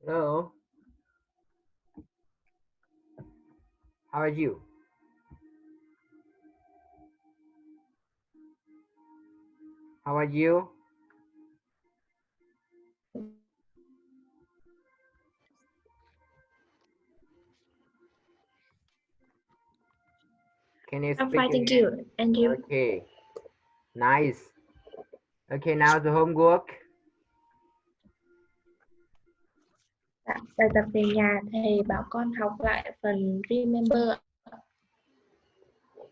Hello, how are you? How are you? Can you I'm speak fine, thank again? you. And you? Okay, nice. Okay, now the homework. Dạ, bài tập về nhà thầy bảo con học lại phần remember.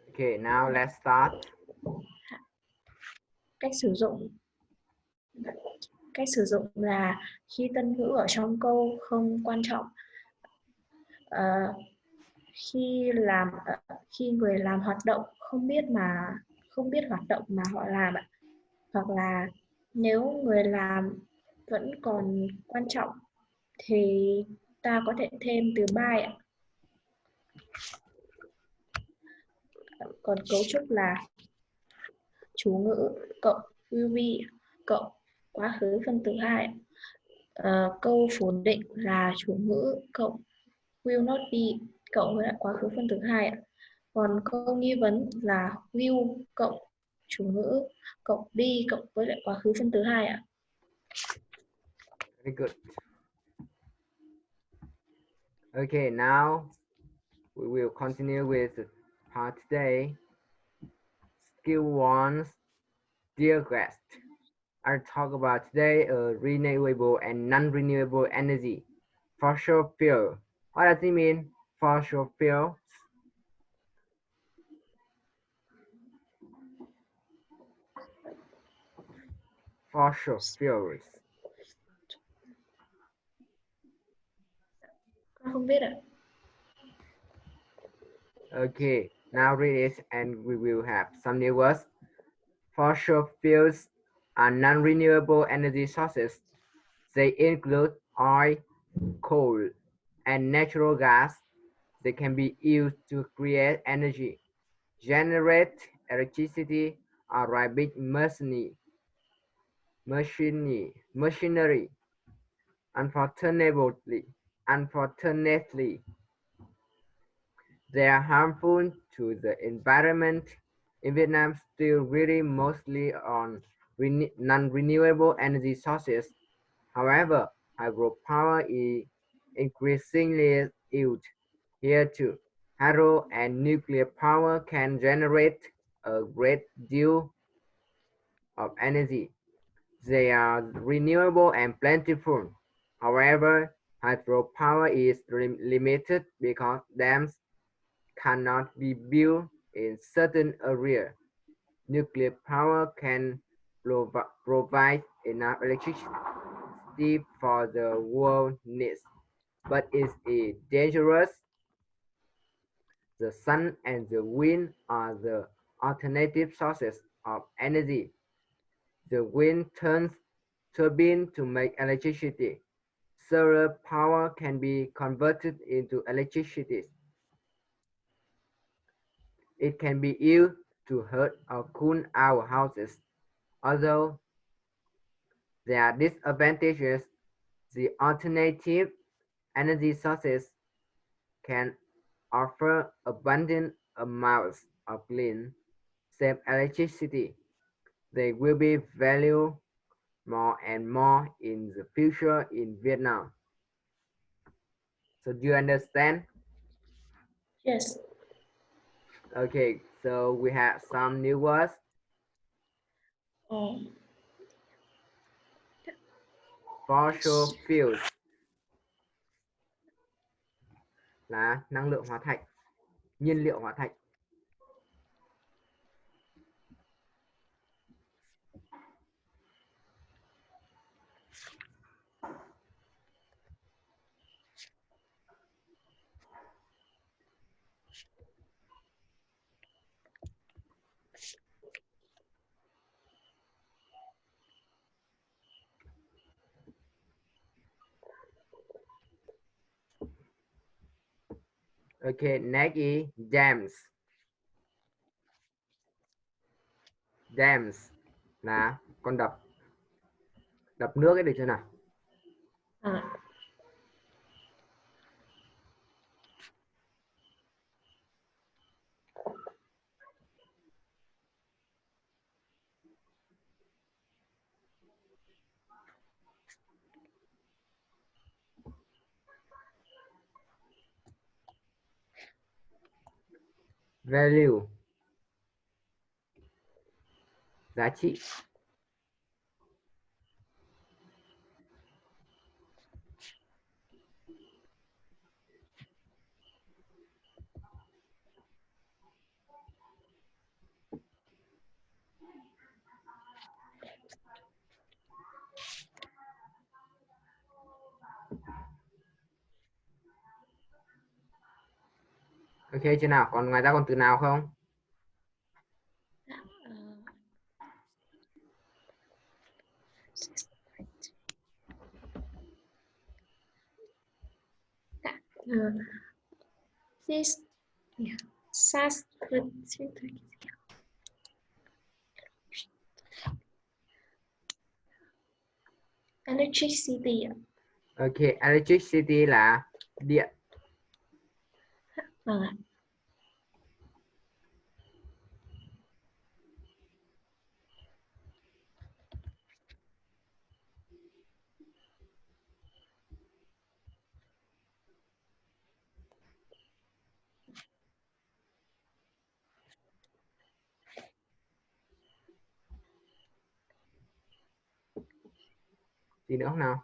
Okay, now let's start. Cách sử dụng cách sử dụng là khi tân ngữ ở trong câu không quan trọng. Ờ, khi người làm hoạt động không biết hoạt động mà họ làm ạ. Hoặc là nếu người làm vẫn còn quan trọng thì ta có thể thêm từ by ạ. Còn cấu trúc là chủ ngữ cộng will be cộng quá khứ phân tử 2. Câu phủ định là chủ ngữ cộng will not be cộng với lại quá khứ phân tử 2 ạ. Còn câu nghi vấn là will cộng chủ ngữ cộng be cộng với lại quá khứ phân tử 2 ạ. Very good. Okay, now we will continue with the part today. Skill 1, dear guest. I'll talk about today renewable and non-renewable energy. Fossil fuel. What does it mean? Fossil fuel. Fossil fuels. Con không biết ạ. Okay, now read it and we will have some new words. Fossil fuels are non-renewable energy sources. They include oil, coal, and natural gas. They can be used to create energy, generate electricity, or run big machinery. Unfortunately, they are harmful to the environment. In Vietnam, still really mostly on non-renewable energy sources. However, hydropower is increasingly used here too. Hydro and nuclear power can generate a great deal of energy. They are renewable and plentiful. However, hydropower is limited because dams cannot be built in certain areas. Nuclear power can provide enough electricity for the world needs, but it is dangerous. The sun and the wind are the alternative sources of energy. The wind turns turbine to make electricity. Solar power can be converted into electricity. It can be used to heat or cool our houses. Although there are disadvantages, the alternative energy sources can offer abundant amounts of clean, safe electricity. They will be valued more and more in the future in Vietnam. So do you understand? Yes. Okay, so we have some new words. Fossil fuels là năng lượng hóa thạch, nhiên liệu hóa thạch. Okay, next is dams. Dams là con đập. Đập nước ấy được chưa nào? value, giá trị. Ok chưa nào? Còn ngoài ra còn từ nào không? This electricity. Ok, electricity là điện. Vâng ạ. Gì nữa không nào?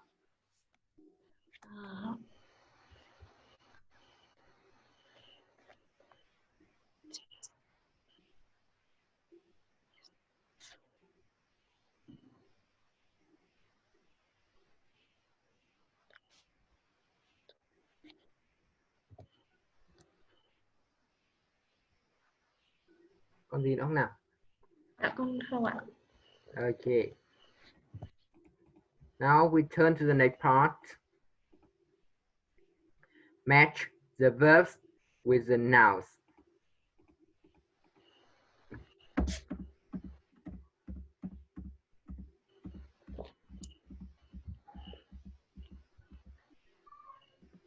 Còn gì nữa không nào? Dạ con không ạ. Okay. Now we turn to the next part. Match the verbs with the nouns.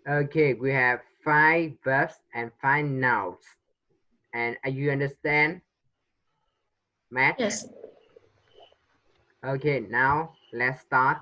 Okay, we have 5 verbs and 5 nouns. And you understand? Match? Yes. Okay, now let's start.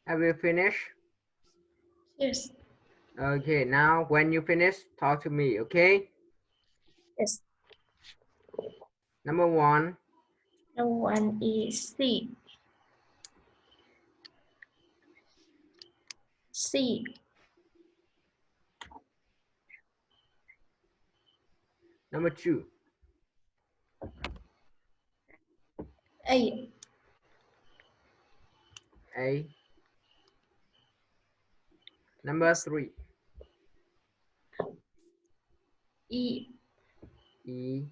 Have you finished? Yes. Okay, now when you finish, talk to me, okay? Yes. Number one, No one is C. C. number two, A. A. Number three, E. E.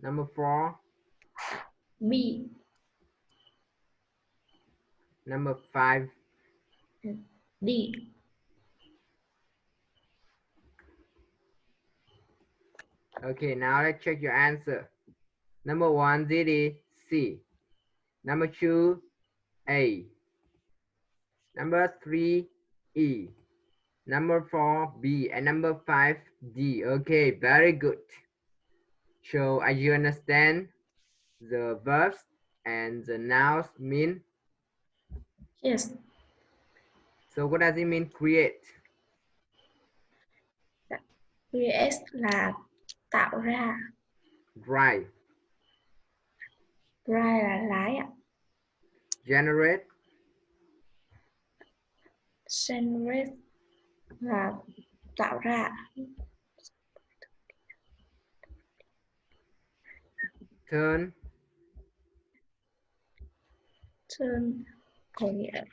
Number four, B. number five, D. okay, now let's check your answer. Number one, ZD, C. Number two, A. Number three, E. Number four, B. And number five, D. Okay, very good. So as you understand, the verbs and the nouns mean. Yes. So what does it mean create? Create là tạo ra. Drive. Drive là lái ạ. Generate. Generate là tạo ra. Turn. Turn có nghĩa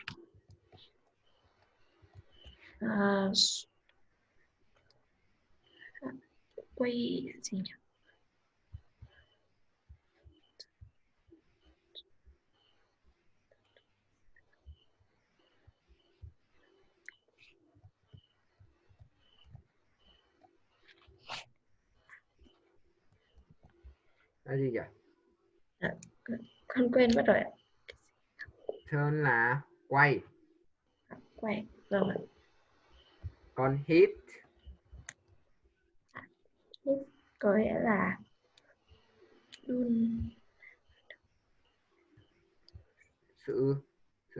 quay gì nhỉ? Là gì vậy? Con quên mất rồi ạ. Turn là quay. Quay. Vâng ạ. Còn hit. Hit có nghĩa là đun. Sự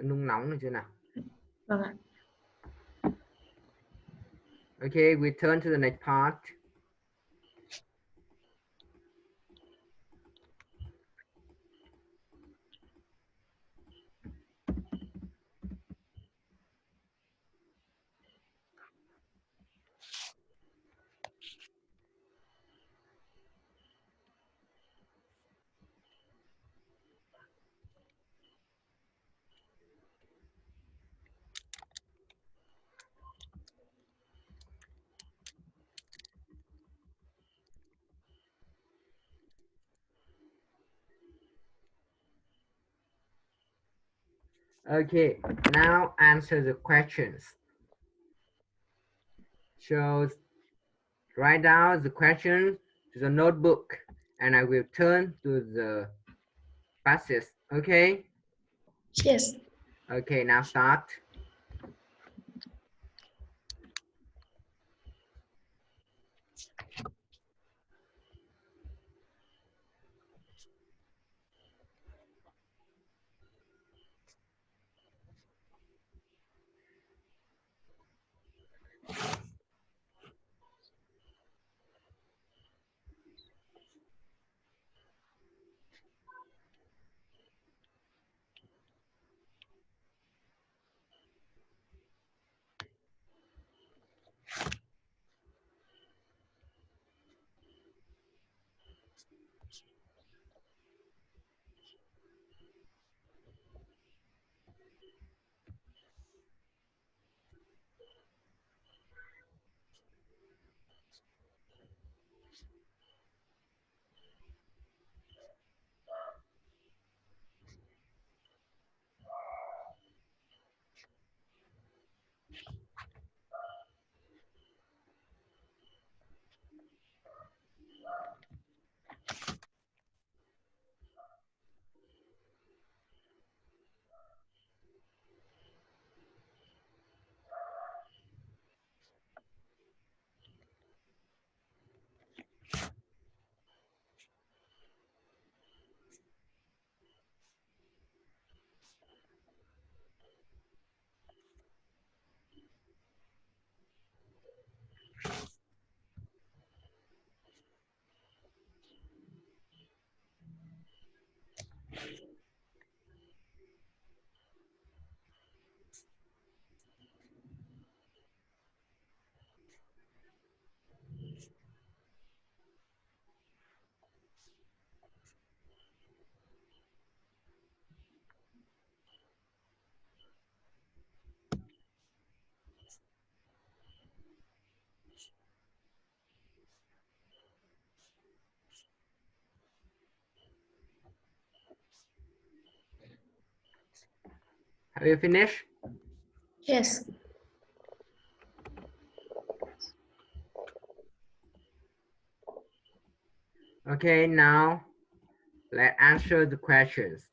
nung nóng được chưa nào? Vâng ạ. Okay, we turn to the next part. Okay, now answer the questions. So write down the questions to the notebook and I will turn to the passes. Okay? Yes. Okay, now start. Have you finished? Yes. Okay, now let's answer the questions.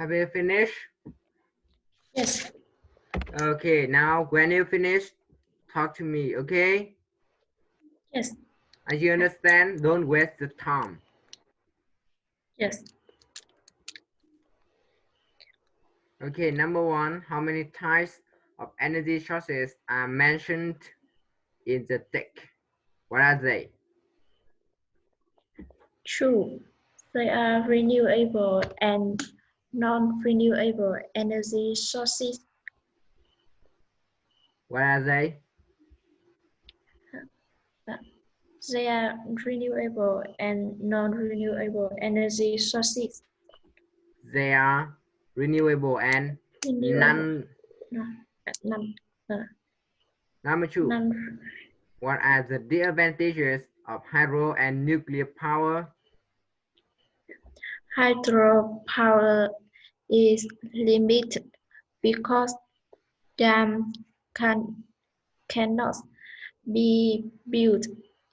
Have you finished? Yes. Okay, now when you finish, talk to me, okay? Yes. As you understand, don't waste the time. Yes. Okay, number one, how many types of energy sources are mentioned in the text? What are they? True. They are renewable and non-renewable energy sources. What are they? They are renewable and non-renewable energy sources. They are renewable and Renewable. non. No, none. Number two, None. what are the disadvantages of hydro and nuclear power? Hydropower is limited because dams cannot be built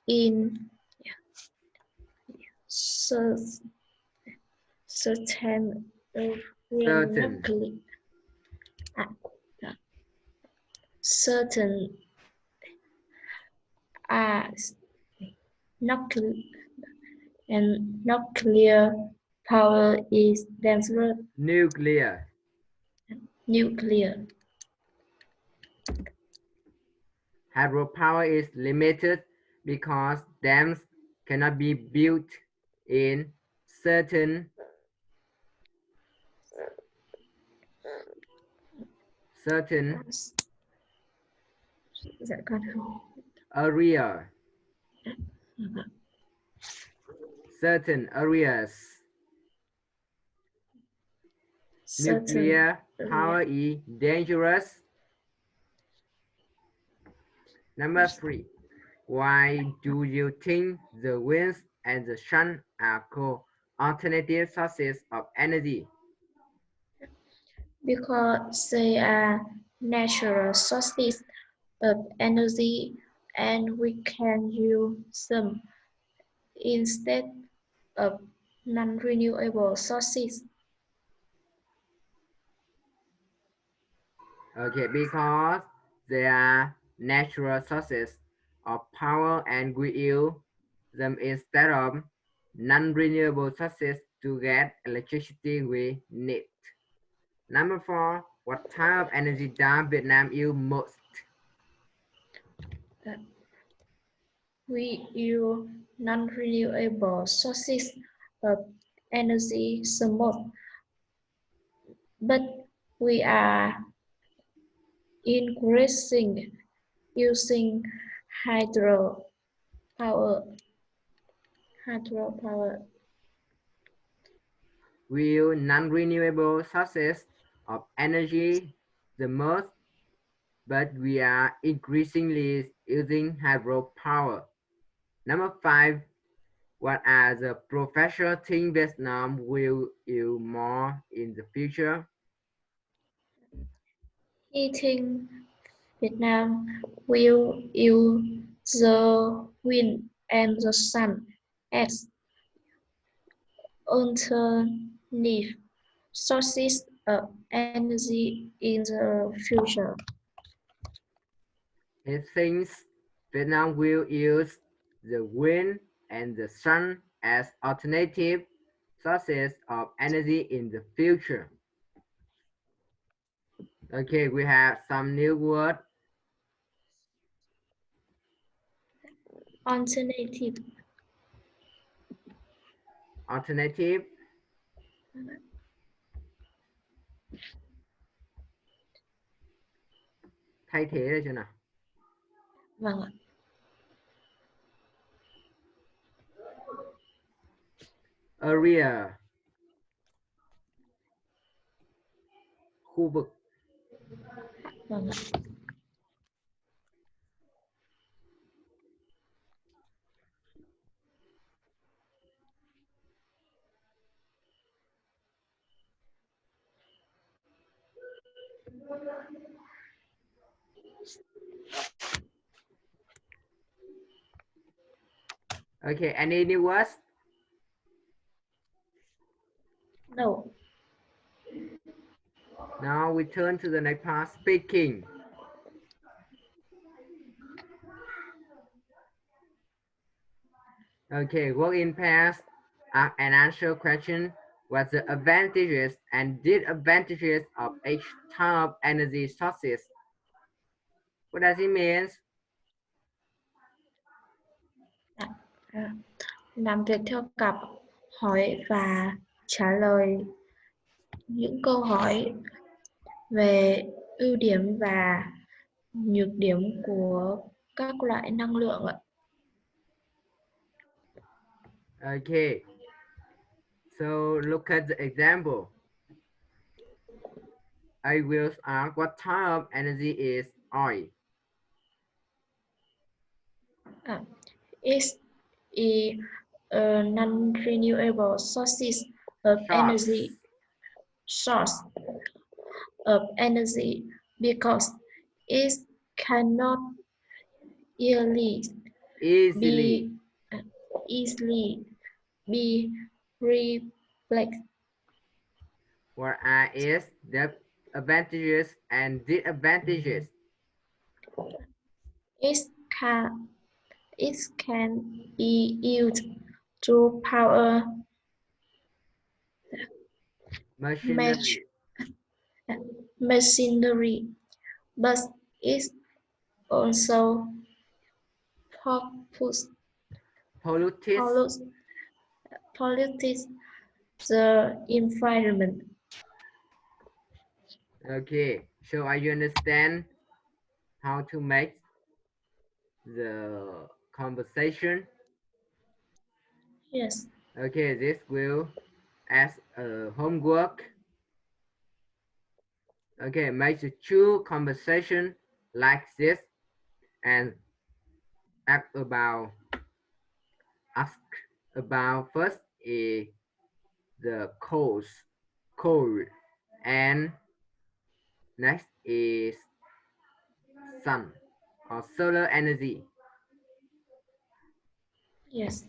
in cer- certain Certain. uh, certain uh, nuclear and nuclear power is dangerous. Nuclear. Nuclear. Hydropower is limited because dams cannot be built in certain certain Dạ con area. Certain areas. certain Nuclear area. power is dangerous. Number three. Why do you think the winds and the sun are called alternative sources of energy? Because they are natural sources of energy and we can use them instead of non-renewable sources. Okay, because they are natural sources of power and we use them instead of non-renewable sources to get electricity we need. Number four, what type of energy does Vietnam use most? Uh, we use non-renewable sources of energy somewhat, but we are increasing using hydro power. Hydropower. We use non-renewable sources of energy the most, but we are increasingly using hydropower. Number five, what are the professional things Vietnam will use more in the future? Heating Vietnam will use the wind and the sun as alternative sources of energy in the future. It thinks Vietnam will use the wind and the sun as alternative sources of energy in the future. Okay, we have some new words. Alternative. Alternative, thay thế được chưa nào? Vâng ạ. Area, khu vực. Vâng ạ. Okay, any new words? No. Now we turn to the next part, speaking. Okay, work in pairs and answer question. What the advantages and disadvantages of each type of energy sources? What does it mean? À, làm việc theo cặp, hỏi và trả lời những câu hỏi về ưu điểm và nhược điểm của các loại năng lượng ạ. Okay, so look at the example. I will ask what type of energy is oil? Is a non-renewable sources of Source. source of energy because it cannot easily Easily. be easily be replaced. What are its the advantages and disadvantages? It can it can be used to power Machinery. machinery, but it also pollutes Pollutes. pollutes pollutes the environment. Okay, so I understand how to make the conversation. Yes, Okay, this will as a homework. Okay, make the two conversation like this and ask about ask about first is the cold and next is sun or solar energy. yes.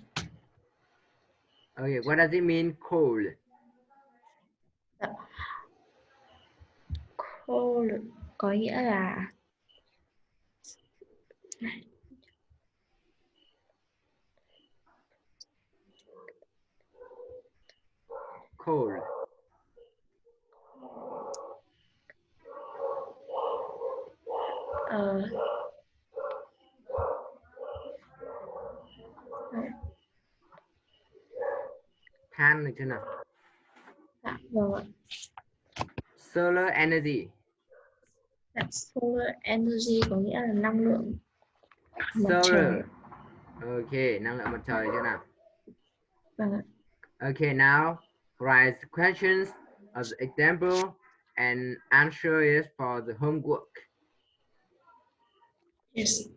Okay, what does it mean cold? Cold có nghĩa là Cold. ờ, Than được chưa nào? vâng ạ. Solar energy. Solar energy có nghĩa là năng lượng mặt Solar. trời. Okay, năng lượng mặt trời chưa nào? Vâng ạ. Okay, now write the questions of the example and answer it for the homework. Yes.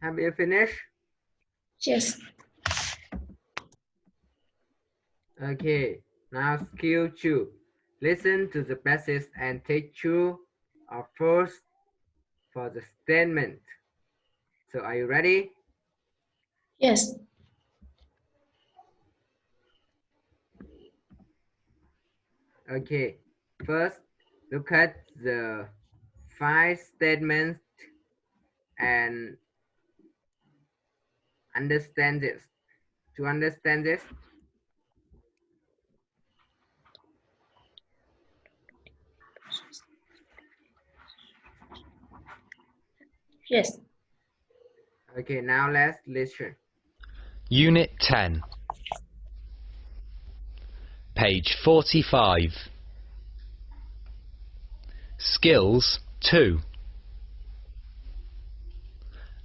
Have you finished? Yes. Okay, now skill 2. Listen to the passage and take true or false for the statement. So are you ready? Yes. Okay, first look at the 5 statements and understand this. To understand this, Yes. okay, now let's listen. Unit 10, page 45. Skills 2.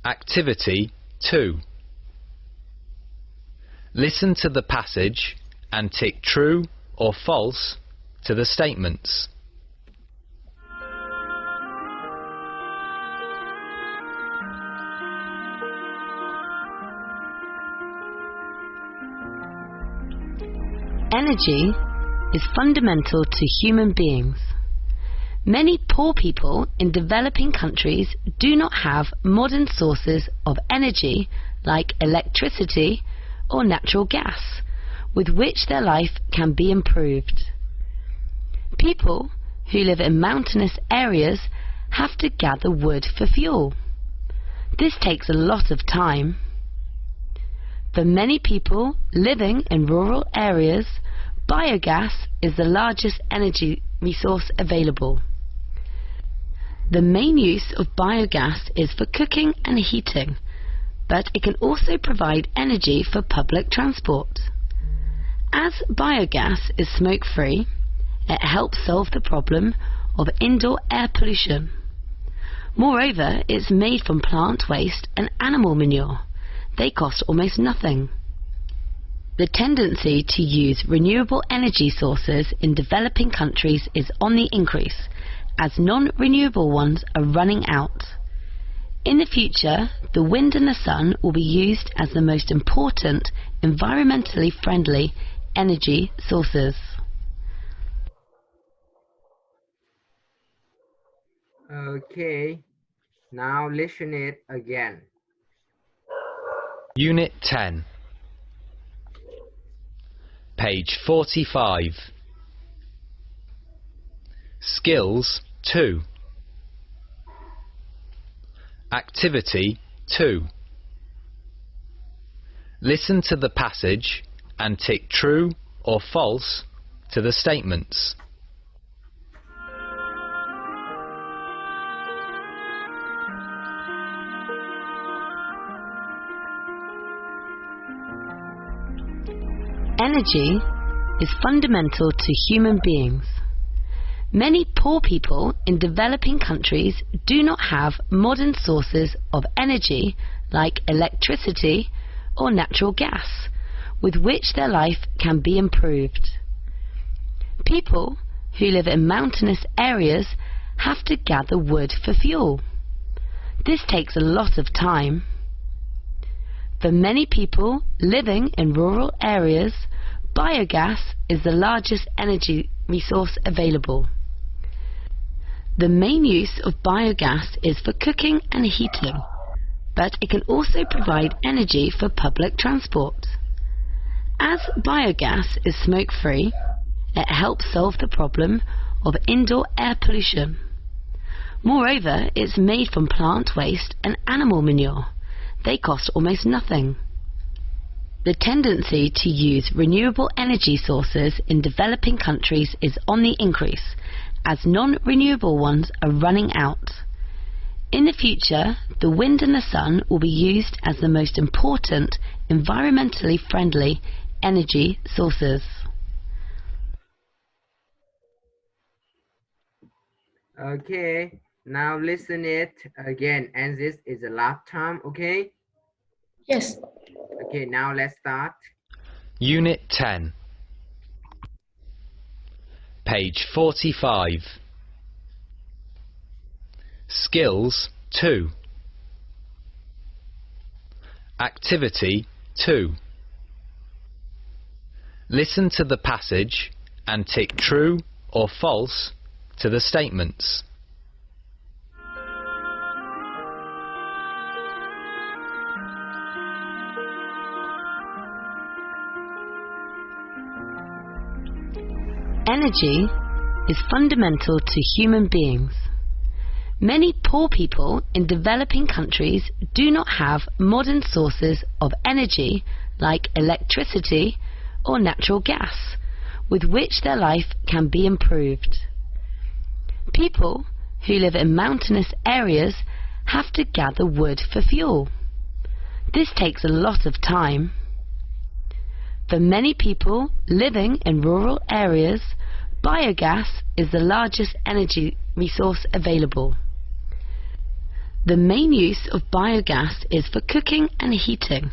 Activity 2. Listen to the passage and tick true or false to the statements. Energy is fundamental to human beings. Many poor people in developing countries do not have modern sources of energy like electricity or natural gas, with which their life can be improved. People who live in mountainous areas have to gather wood for fuel. This takes a lot of time. For many people living in rural areas, biogas is the largest energy resource available. The main use of biogas is for cooking and heating, but it can also provide energy for public transport. As biogas is smoke-free, it helps solve the problem of indoor air pollution. Moreover, it's made from plant waste and animal manure. They cost almost nothing. The tendency to use renewable energy sources in developing countries is on the increase, as non-renewable ones are running out. In the future, the wind and the sun will be used as the most important environmentally friendly energy sources. Okay, now listen it again. Unit 10, page 45. Skills 2. Activity 2. Listen to the passage and tick true or false to the statements. Energy is fundamental to human beings. Many poor people in developing countries do not have modern sources of energy like electricity or natural gas, with which their life can be improved. People who live in mountainous areas have to gather wood for fuel. This takes a lot of time. For many people living in rural areas, biogas is the largest energy resource available. The main use of biogas is for cooking and heating, but it can also provide energy for public transport. As biogas is smoke-free, it helps solve the problem of indoor air pollution. Moreover, it's made from plant waste and animal manure. They cost almost nothing. The tendency to use renewable energy sources in developing countries is on the increase, as non-renewable ones are running out. In the future, the wind and the sun will be used as the most important environmentally friendly energy sources. Okay, now listen it again, and this is the last time, okay? Yes. Okay, now let's start. Unit 10, page 45. Skills 2. Activity 2. Listen to the passage and tick true or false to the statements. Energy is fundamental to human beings. Many poor people in developing countries do not have modern sources of energy like electricity or natural gas, with which their life can be improved. People who live in mountainous areas have to gather wood for fuel. This takes a lot of time. For many people living in rural areas, biogas is the largest energy resource available. The main use of biogas is for cooking and heating,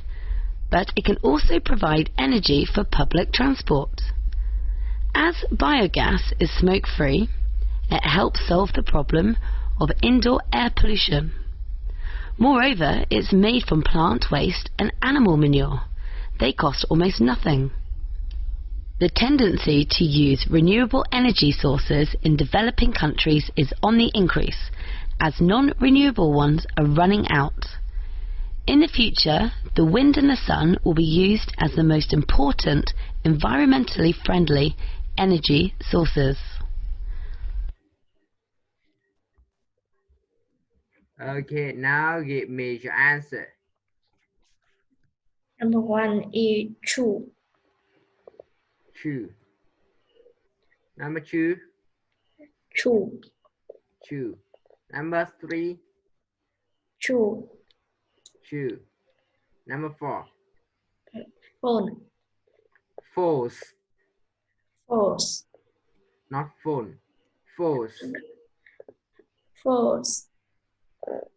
but it can also provide energy for public transport. As biogas is smoke-free, it helps solve the problem of indoor air pollution. Moreover, it's made from plant waste and animal manure. They cost almost nothing. The tendency to use renewable energy sources in developing countries is on the increase, as non-renewable ones are running out. In the future, the wind and the sun will be used as the most important environmentally friendly energy sources. Okay, now give me your answer. Number 1 is true. True. Number 2, True. true. Number 3, True. true. Number 4, Phone. false. False. Not phone. False. False.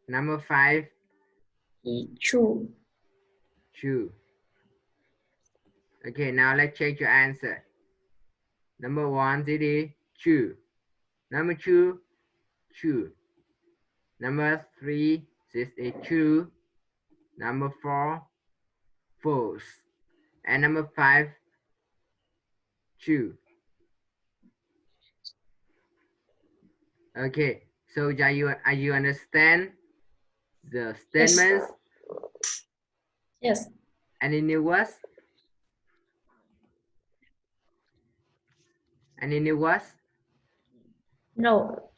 Number 5, Is true. true. Okay, now let's check your answer. Number 1, it is true. Number 2, true. Number 3, this is true. Number 4, false. And number 5, true. Okay, so are you understand the statements? Yes. Any new words? Any new words? No.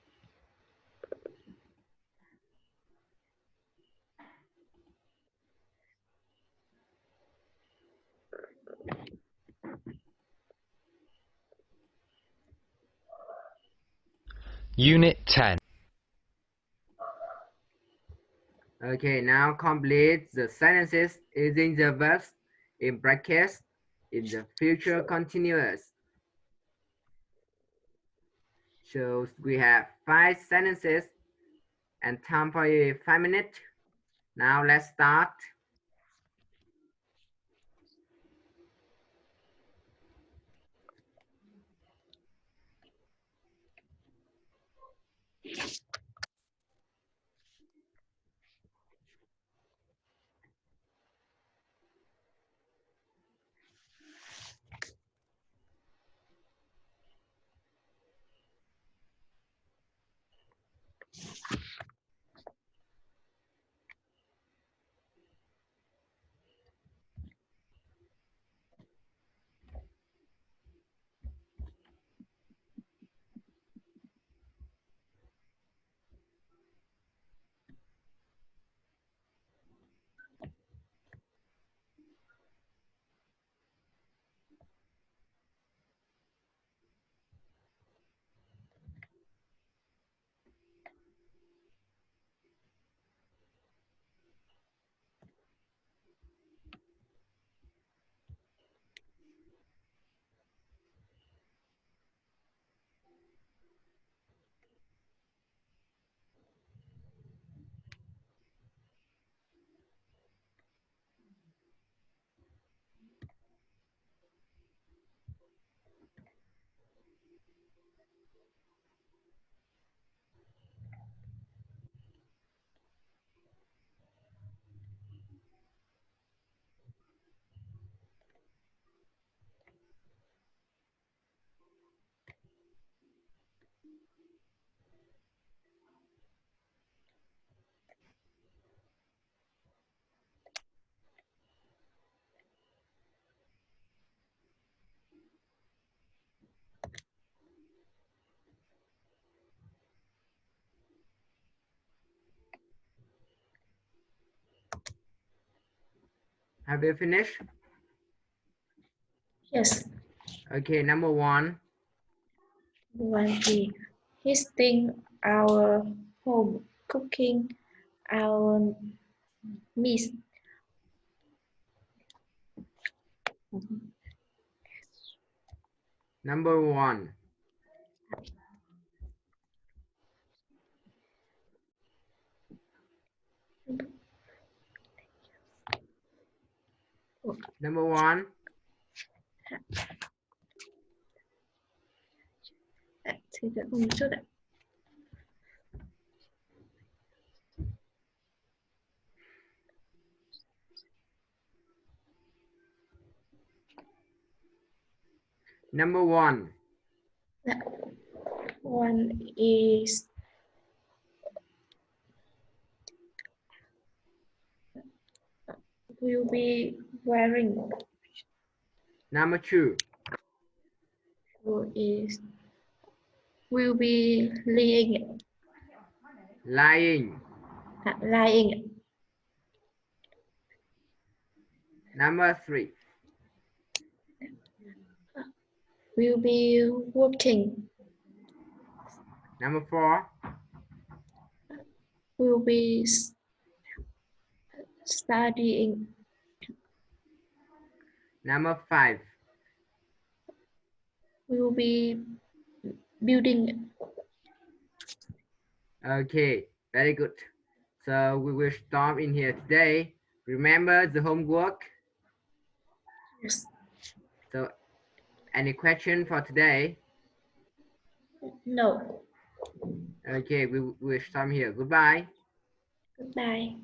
Unit 10. Okay, now complete the sentences using the verbs in brackets in the future continuous. So we have 5 sentences and time for you 5 minutes. Now let's start. Have you finished? Yes. Okay, number 1. One B. Visiting our home, cooking our meals. Number 1. Number 1. Thì đợi một chút ạ. Number 1. One is will be wearing. Number 2. Two is will be lying. Lying. Lying. Number 3. Will be working. Number 4. Will be studying. Number 5. Will be building. Okay, very good. So we will stop in here today. Remember the homework. Yes. So any question for today? No. Okay, we will stop here. Goodbye. Goodbye.